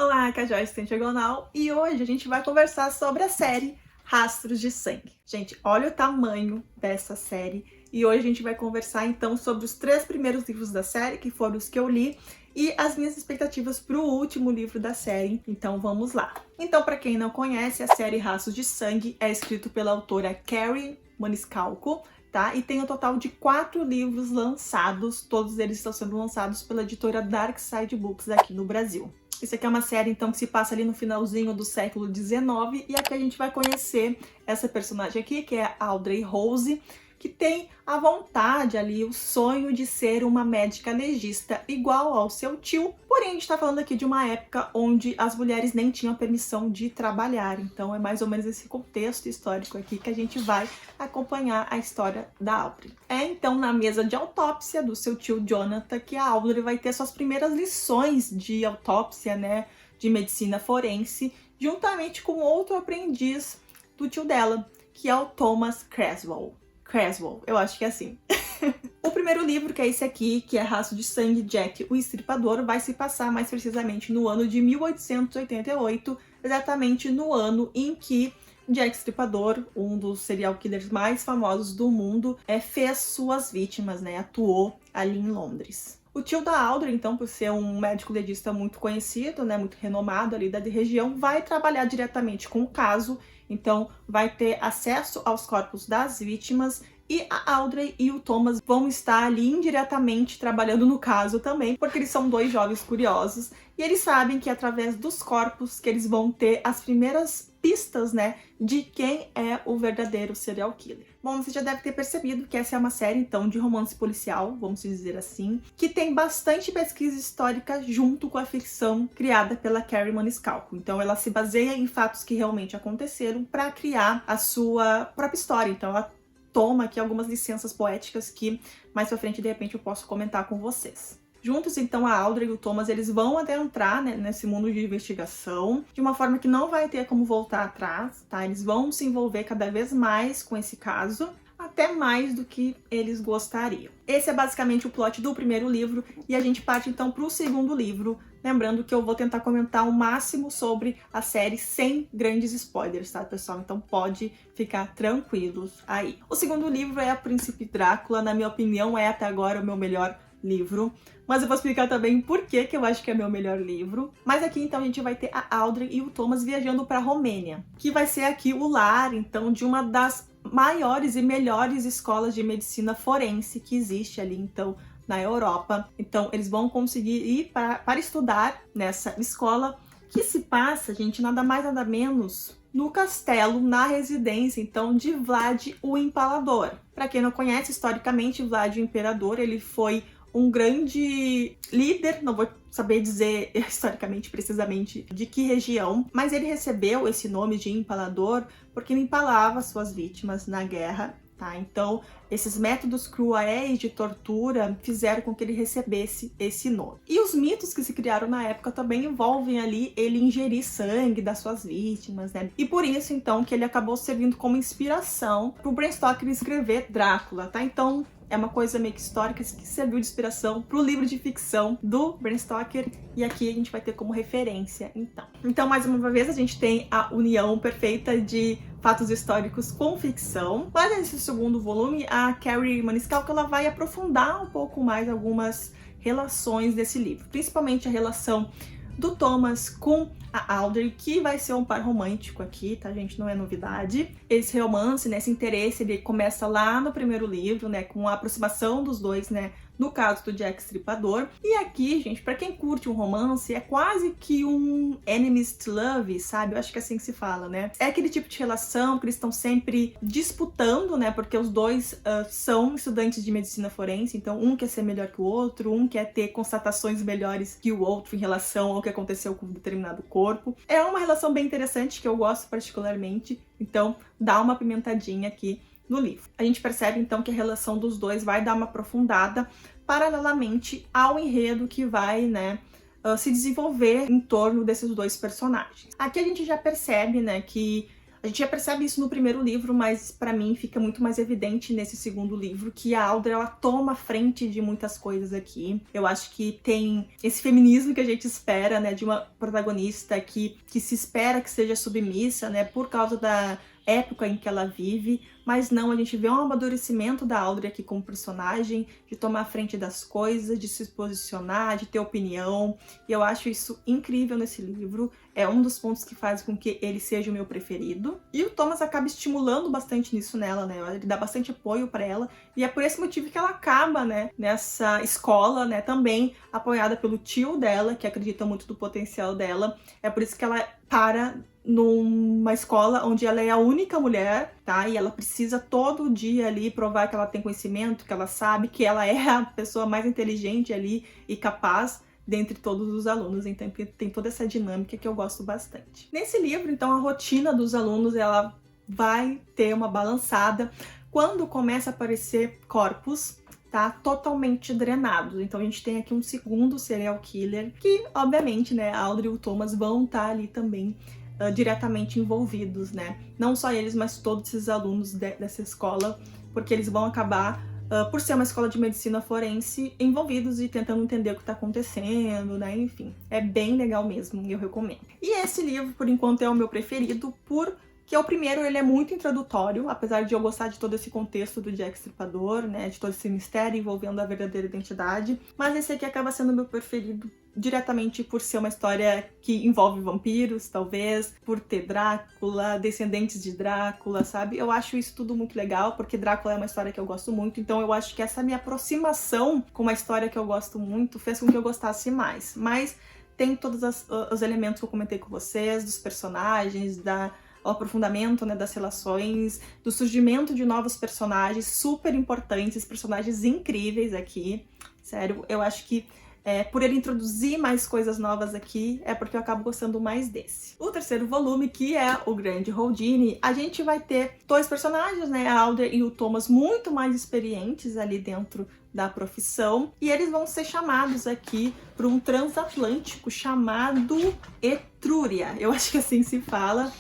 Olá, aqui é a Joyce Diagonal e hoje a gente vai conversar sobre a série Rastros de Sangue. Gente, olha o tamanho dessa série e hoje a gente vai conversar então sobre os 3 primeiros livros da série, que foram os que eu li, e as minhas expectativas para o último livro da série. Então vamos lá. Então, para quem não conhece, a série Rastros de Sangue é escrito pela autora Carrie Maniscalco, tá? E tem um total de 4 livros lançados, todos eles estão sendo lançados pela editora Dark Side Books aqui no Brasil. Isso aqui é uma série, então, que se passa ali no finalzinho do século XIX, e aqui a gente vai conhecer essa personagem aqui, que é a Audrey Rose, que tem a vontade ali, o sonho de ser uma médica legista igual ao seu tio, porém a gente tá falando aqui de uma época onde as mulheres nem tinham permissão de trabalhar, então é mais ou menos esse contexto histórico aqui que a gente vai acompanhar a história da Audrey. É então na mesa de autópsia do seu tio Jonathan que a Audrey vai ter suas primeiras lições de autópsia, né, de medicina forense, juntamente com outro aprendiz do tio dela, que é o Thomas Creswell, eu acho que é assim. O primeiro livro, que é esse aqui, que é Rastro de Sangue, Jack o Estripador, vai se passar mais precisamente no ano de 1888, exatamente no ano em que Jack Estripador, um dos serial killers mais famosos do mundo, fez suas vítimas, né? Atuou ali em Londres. O tio da Audrey, então, por ser um médico legista muito conhecido, né, muito renomado ali da região, vai trabalhar diretamente com o caso, então vai ter acesso aos corpos das vítimas, e a Audrey e o Thomas vão estar ali indiretamente trabalhando no caso também, porque eles são 2 jovens curiosos, e eles sabem que através dos corpos que eles vão ter as primeiras pistas, né, de quem é o verdadeiro serial killer. Bom, você já deve ter percebido que essa é uma série, então, de romance policial, vamos dizer assim, que tem bastante pesquisa histórica junto com a ficção criada pela Carrie Maniscalco. Então, ela se baseia em fatos que realmente aconteceram para criar a sua própria história. Então, ela toma aqui algumas licenças poéticas que mais pra frente, de repente, eu posso comentar com vocês. Juntos, então, a Audrey e o Thomas, eles vão adentrar, né, nesse mundo de investigação de uma forma que não vai ter como voltar atrás, tá? Eles vão se envolver cada vez mais com esse caso, até mais do que eles gostariam. Esse é basicamente o plot do primeiro livro, e a gente parte então para o segundo livro, lembrando que eu vou tentar comentar o máximo sobre a série sem grandes spoilers, tá, pessoal? Então pode ficar tranquilos aí. O segundo livro é A Príncipe Drácula, na minha opinião é até agora o meu melhor livro, mas eu vou explicar também por que eu acho que é meu melhor livro. Mas aqui então a gente vai ter a Audrey e o Thomas viajando para a Romênia, que vai ser aqui o lar então de uma das maiores e melhores escolas de medicina forense que existe ali então na Europa. Então eles vão conseguir ir para estudar nessa escola, que se passa, gente, nada mais nada menos no castelo, na residência então de Vlad o Empalador. Para quem não conhece, historicamente, Vlad o Imperador, ele foi um grande líder, não vou saber dizer historicamente precisamente de que região, mas ele recebeu esse nome de Empalador porque ele empalava suas vítimas na guerra, tá? Então, esses métodos cruéis de tortura fizeram com que ele recebesse esse nome. E os mitos que se criaram na época também envolvem ali ele ingerir sangue das suas vítimas, né? E por isso, então, que ele acabou servindo como inspiração para o Bram Stoker escrever Drácula, tá? Então, é uma coisa meio que histórica que serviu de inspiração para o livro de ficção do Bram Stoker, e aqui a gente vai ter como referência, então. Então, mais uma vez, a gente tem a união perfeita de fatos históricos com ficção. Mas nesse segundo volume, a Carrie Maniscalco, ela vai aprofundar um pouco mais algumas relações desse livro, principalmente a relação do Thomas com a Audrey, que vai ser um par romântico aqui, tá, gente? Não é novidade. Esse romance, né, esse interesse, ele começa lá no primeiro livro, né, com a aproximação dos dois, né, no caso do Jack Estripador. E aqui, gente, pra quem curte um romance, é quase que um enemies to love, sabe? Eu acho que é assim que se fala, né? É aquele tipo de relação que eles estão sempre disputando, né? Porque os dois são estudantes de medicina forense, então um quer ser melhor que o outro, um quer ter constatações melhores que o outro em relação ao que aconteceu com um determinado corpo. É uma relação bem interessante, que eu gosto particularmente, então dá uma pimentadinha aqui no livro. A gente percebe então que a relação dos dois vai dar uma aprofundada paralelamente ao enredo que vai, né, se desenvolver em torno desses dois personagens. Aqui a gente já percebe, né, que A gente já percebe isso no primeiro livro, mas pra mim fica muito mais evidente nesse segundo livro, que a Audrey, ela toma a frente de muitas coisas aqui. Eu acho que tem esse feminismo que a gente espera, né, de uma protagonista que se espera que seja submissa, né, por causa da época em que ela vive, mas não, a gente vê um amadurecimento da Audrey aqui como personagem, de tomar a frente das coisas, de se posicionar, de ter opinião, e eu acho isso incrível nesse livro, é um dos pontos que faz com que ele seja o meu preferido. E o Thomas acaba estimulando bastante nisso nela, né, ele dá bastante apoio pra ela, e é por esse motivo que ela acaba, né, nessa escola, né, também apoiada pelo tio dela, que acredita muito no potencial dela, é por isso que ela para numa escola onde ela é a única mulher, tá? E ela precisa todo dia ali provar que ela tem conhecimento, que ela sabe, que ela é a pessoa mais inteligente ali e capaz dentre todos os alunos. Então tem toda essa dinâmica que eu gosto bastante. Nesse livro, então, a rotina dos alunos, ela vai ter uma balançada quando começa a aparecer corpos, tá, totalmente drenados. Então a gente tem aqui um segundo serial killer que, obviamente, né, a Audrey e o Thomas vão estar ali também diretamente envolvidos, né? Não só eles, mas todos esses alunos dessa escola, porque eles vão acabar, por ser uma escola de medicina forense, envolvidos e tentando entender o que tá acontecendo, né? Enfim, é bem legal mesmo e eu recomendo. E esse livro, por enquanto, é o meu preferido, porque o primeiro, ele é muito introdutório, apesar de eu gostar de todo esse contexto do Jack Stripador, né? De todo esse mistério envolvendo a verdadeira identidade, mas esse aqui acaba sendo o meu preferido diretamente por ser uma história que envolve vampiros, talvez, por ter Drácula, descendentes de Drácula, sabe? Eu acho isso tudo muito legal, porque Drácula é uma história que eu gosto muito, então eu acho que essa minha aproximação com uma história que eu gosto muito fez com que eu gostasse mais. Mas tem todos os elementos que eu comentei com vocês, dos personagens, o aprofundamento, né, das relações, do surgimento de novos personagens super importantes, personagens incríveis aqui. Sério, eu acho que por ele introduzir mais coisas novas aqui, é porque eu acabo gostando mais desse. O terceiro volume, que é o Grande Houdini, a gente vai ter dois personagens, né, a Audrey e o Thomas, muito mais experientes ali dentro da profissão, e eles vão ser chamados aqui para um transatlântico chamado Etrúria, eu acho que assim se fala,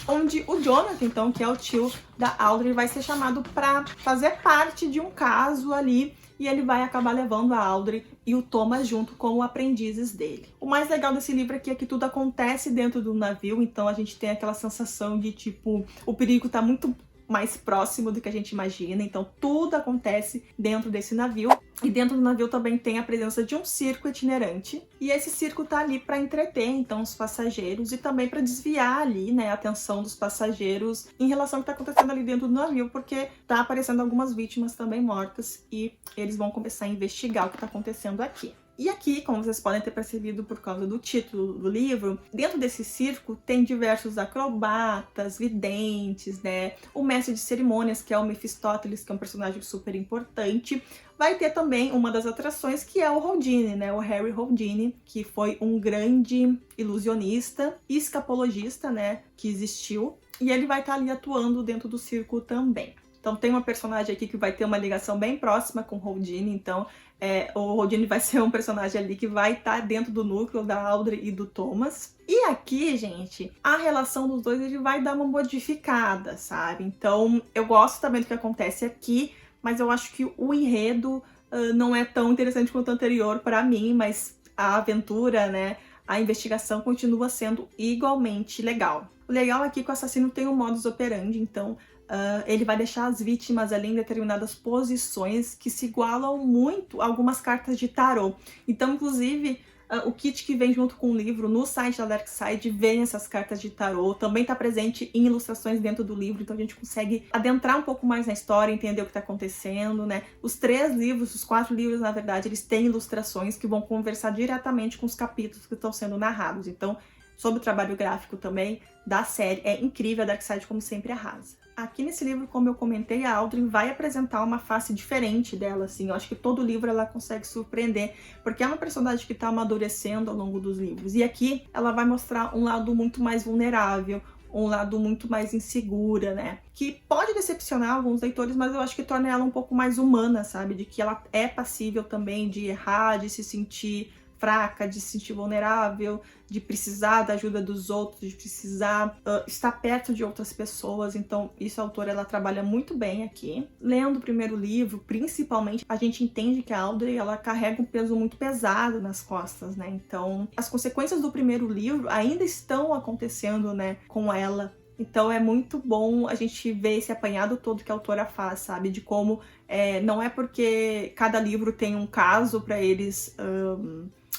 onde o Jonathan, então, que é o tio da Audrey, vai ser chamado para fazer parte de um caso ali, e ele vai acabar levando a Audrey e o Thomas junto como aprendizes dele. O mais legal desse livro aqui é que tudo acontece dentro do navio, então a gente tem aquela sensação de, tipo, o perigo tá muito mais próximo do que a gente imagina, então tudo acontece dentro desse navio. E dentro do navio também tem a presença de um circo itinerante, e esse circo tá ali para entreter então os passageiros e também para desviar ali, né, a atenção dos passageiros em relação ao que tá acontecendo ali dentro do navio, porque tá aparecendo algumas vítimas também mortas e eles vão começar a investigar o que tá acontecendo aqui. E aqui, como vocês podem ter percebido por causa do título do livro, dentro desse circo tem diversos acrobatas, videntes, né? O mestre de cerimônias, que é o Mephistófeles, que é um personagem super importante. Vai ter também uma das atrações, que é o Houdini, né? O Harry Houdini, que foi um grande ilusionista e escapologista, né? Que existiu. E ele vai estar ali atuando dentro do circo também. Então tem uma personagem aqui que vai ter uma ligação bem próxima com o Houdini, então o Houdini vai ser um personagem ali que vai estar dentro do núcleo da Audrey e do Thomas. E aqui, gente, a relação dos dois ele vai dar uma modificada, sabe? Então eu gosto também do que acontece aqui, mas eu acho que o enredo não é tão interessante quanto o anterior para mim, mas a aventura, né, a investigação continua sendo igualmente legal. O legal aqui é que o assassino tem um modus operandi, então ele vai deixar as vítimas ali em determinadas posições que se igualam muito a algumas cartas de tarô. Então, inclusive, o kit que vem junto com o livro no site da Darkside vem essas cartas de tarô, também está presente em ilustrações dentro do livro, então a gente consegue adentrar um pouco mais na história, entender o que está acontecendo, né? Os 3 livros, os 4 livros, na verdade, eles têm ilustrações que vão conversar diretamente com os capítulos que estão sendo narrados. Então, sobre o trabalho gráfico também da série, é incrível, a Darkside, como sempre, arrasa. Aqui nesse livro, como eu comentei, a Audrey vai apresentar uma face diferente dela, assim. Eu acho que todo livro ela consegue surpreender, porque é uma personagem que está amadurecendo ao longo dos livros. E aqui ela vai mostrar um lado muito mais vulnerável, um lado muito mais insegura, né? Que pode decepcionar alguns leitores, mas eu acho que torna ela um pouco mais humana, sabe? De que ela é passível também de errar, de se sentir fraca, de se sentir vulnerável, de precisar da ajuda dos outros, de precisar estar perto de outras pessoas. Então, isso a autora ela trabalha muito bem aqui. Lendo o primeiro livro, principalmente, a gente entende que a Audrey ela carrega um peso muito pesado nas costas, né? Então, as consequências do primeiro livro ainda estão acontecendo, né, com ela. Então é muito bom a gente ver esse apanhado todo que a autora faz, sabe? De como não é porque cada livro tem um caso para eles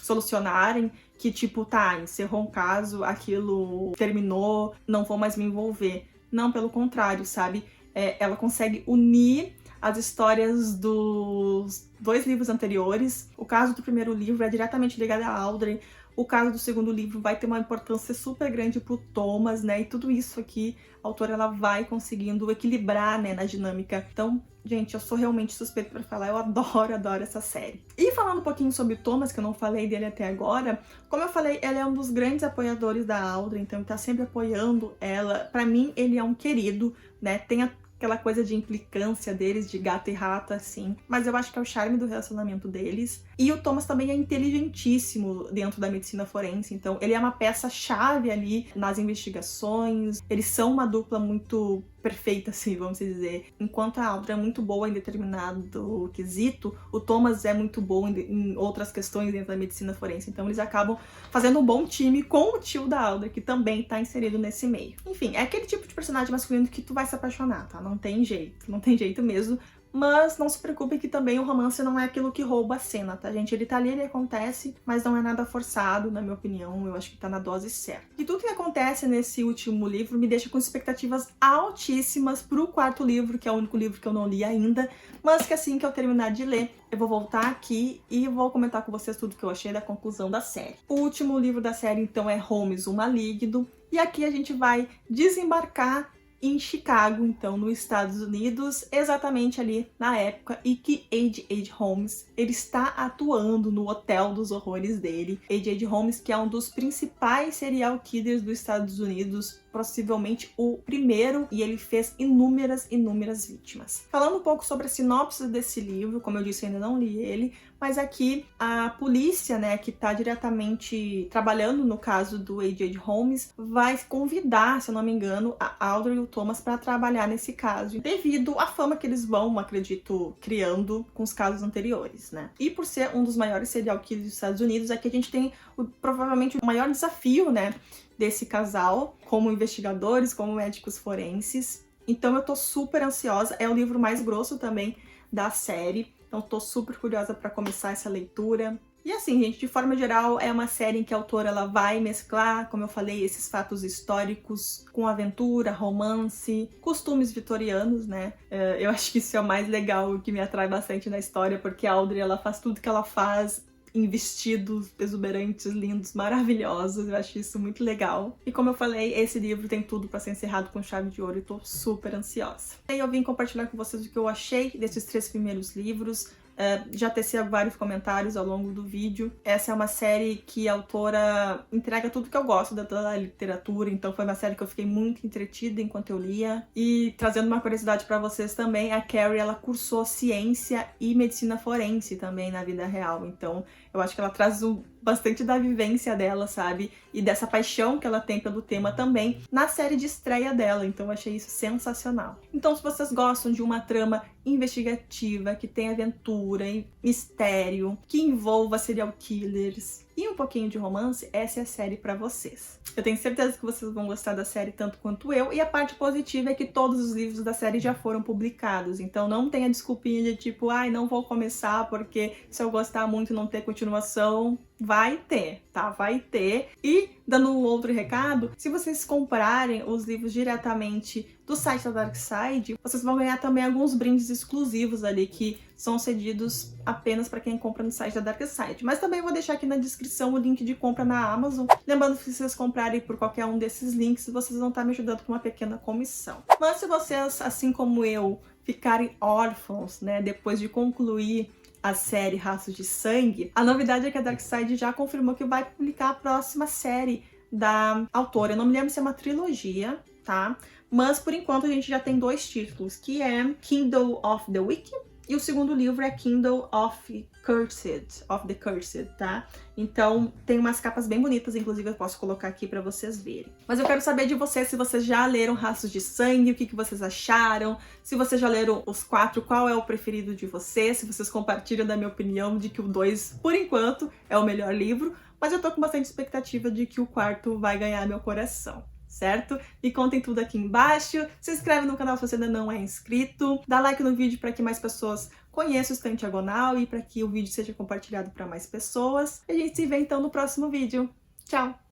solucionarem que, tipo, tá, encerrou um caso, aquilo terminou, não vou mais me envolver. Não, pelo contrário, sabe? Ela consegue unir as histórias dos 2 livros anteriores. O caso do primeiro livro é diretamente ligado a Audrey. O caso do segundo livro vai ter uma importância super grande pro Thomas, né? E tudo isso aqui, a autora ela vai conseguindo equilibrar, né, na dinâmica. Então, gente, eu sou realmente suspeita pra falar, eu adoro essa série. E falando um pouquinho sobre o Thomas, que eu não falei dele até agora, como eu falei, ele é um dos grandes apoiadores da Audrey, então ele tá sempre apoiando ela. Pra mim, ele é um querido, né? Tem aquela coisa de implicância deles, de gato e rato, assim. Mas eu acho que é o charme do relacionamento deles. E o Thomas também é inteligentíssimo dentro da medicina forense, então ele é uma peça-chave ali nas investigações. Eles são uma dupla muito perfeita, assim, vamos dizer. Enquanto a Audrey é muito boa em determinado quesito, o Thomas é muito bom em outras questões dentro da medicina forense. Então eles acabam fazendo um bom time com o tio da Audrey, que também tá inserido nesse meio. Enfim, é aquele tipo de personagem masculino que tu vai se apaixonar, tá? Não tem jeito mesmo. Mas não se preocupe que também o romance não é aquilo que rouba a cena, tá, gente? Ele tá ali, ele acontece, mas não é nada forçado, na minha opinião. Eu acho que tá na dose certa. E tudo que acontece nesse último livro me deixa com expectativas altíssimas pro 4º livro, que é o único livro que eu não li ainda, mas que assim que eu terminar de ler, eu vou voltar aqui e vou comentar com vocês tudo que eu achei da conclusão da série. O último livro da série, então, é Holmes, o Maligno, e aqui a gente vai desembarcar em Chicago, então, nos Estados Unidos, exatamente ali na época em que H.H. Holmes ele está atuando no Hotel dos Horrores dele. H.H. Holmes, que é um dos principais serial killers dos Estados Unidos, possivelmente o primeiro, e ele fez inúmeras vítimas. Falando um pouco sobre a sinopse desse livro, como eu disse, eu ainda não li ele, mas aqui a polícia, né, que está diretamente trabalhando no caso do H.H. Holmes, vai convidar, se eu não me engano, a Audrey e o Thomas para trabalhar nesse caso, devido à fama que eles vão, acredito, criando com os casos anteriores, né? E por ser um dos maiores serial killers dos Estados Unidos, aqui a gente tem provavelmente o maior desafio, né, desse casal, como investigadores, como médicos forenses. Então eu tô super ansiosa, é o livro mais grosso também da série, então tô super curiosa para começar essa leitura. E assim, gente, de forma geral, é uma série em que a autora ela vai mesclar, como eu falei, esses fatos históricos com aventura, romance, costumes vitorianos, né? Eu acho que isso é o mais legal, que me atrai bastante na história, porque a Audrey, ela faz tudo que ela faz em vestidos exuberantes, lindos, maravilhosos. Eu acho isso muito legal. E como eu falei, esse livro tem tudo para ser encerrado com chave de ouro e tô super ansiosa. E eu vim compartilhar com vocês o que eu achei desses 3 primeiros livros. Já teci vários comentários ao longo do vídeo. Essa é uma série que a autora entrega tudo que eu gosto da literatura, então foi uma série que eu fiquei muito entretida enquanto eu lia. E trazendo uma curiosidade pra vocês também, a Carrie, ela cursou ciência e medicina forense também na vida real, então eu acho que ela traz bastante da vivência dela, sabe? E dessa paixão que ela tem pelo tema também na série de estreia dela, então eu achei isso sensacional. Então, se vocês gostam de uma trama investigativa, que tem aventura, mistério, que envolva serial killers e um pouquinho de romance, essa é a série pra vocês. Eu tenho certeza que vocês vão gostar da série tanto quanto eu, e a parte positiva é que todos os livros da série já foram publicados, então não tenha desculpinha de tipo, ai, não vou começar porque se eu gostar muito não ter continuação. Vai ter, tá? Vai ter. E, dando um outro recado, se vocês comprarem os livros diretamente do site da Darkside, vocês vão ganhar também alguns brindes exclusivos ali que são cedidos apenas para quem compra no site da Darkside. Mas também vou deixar aqui na descrição o link de compra na Amazon. Lembrando que se vocês comprarem por qualquer um desses links, vocês vão estar me ajudando com uma pequena comissão. Mas se vocês, assim como eu, ficarem órfãos, né, depois de concluir a série Rastros de Sangue, a novidade é que a Darkside já confirmou que vai publicar a próxima série da autora. Eu não me lembro se é uma trilogia, tá? Mas por enquanto a gente já tem 2 títulos, que é Kindle of the Week E o segundo livro é Kindle of the Cursed, tá? Então tem umas capas bem bonitas, inclusive eu posso colocar aqui pra vocês verem. Mas eu quero saber de vocês se vocês já leram Rastros de Sangue, o que vocês acharam, se vocês já leram os 4, qual é o preferido de vocês, se vocês compartilham da minha opinião de que o 2, por enquanto, é o melhor livro, mas eu tô com bastante expectativa de que o 4 vai ganhar meu coração. Certo? Me contem tudo aqui embaixo, se inscreve no canal se você ainda não é inscrito, dá like no vídeo para que mais pessoas conheçam o Estante Diagonal e para que o vídeo seja compartilhado para mais pessoas. E a gente se vê então no próximo vídeo. Tchau!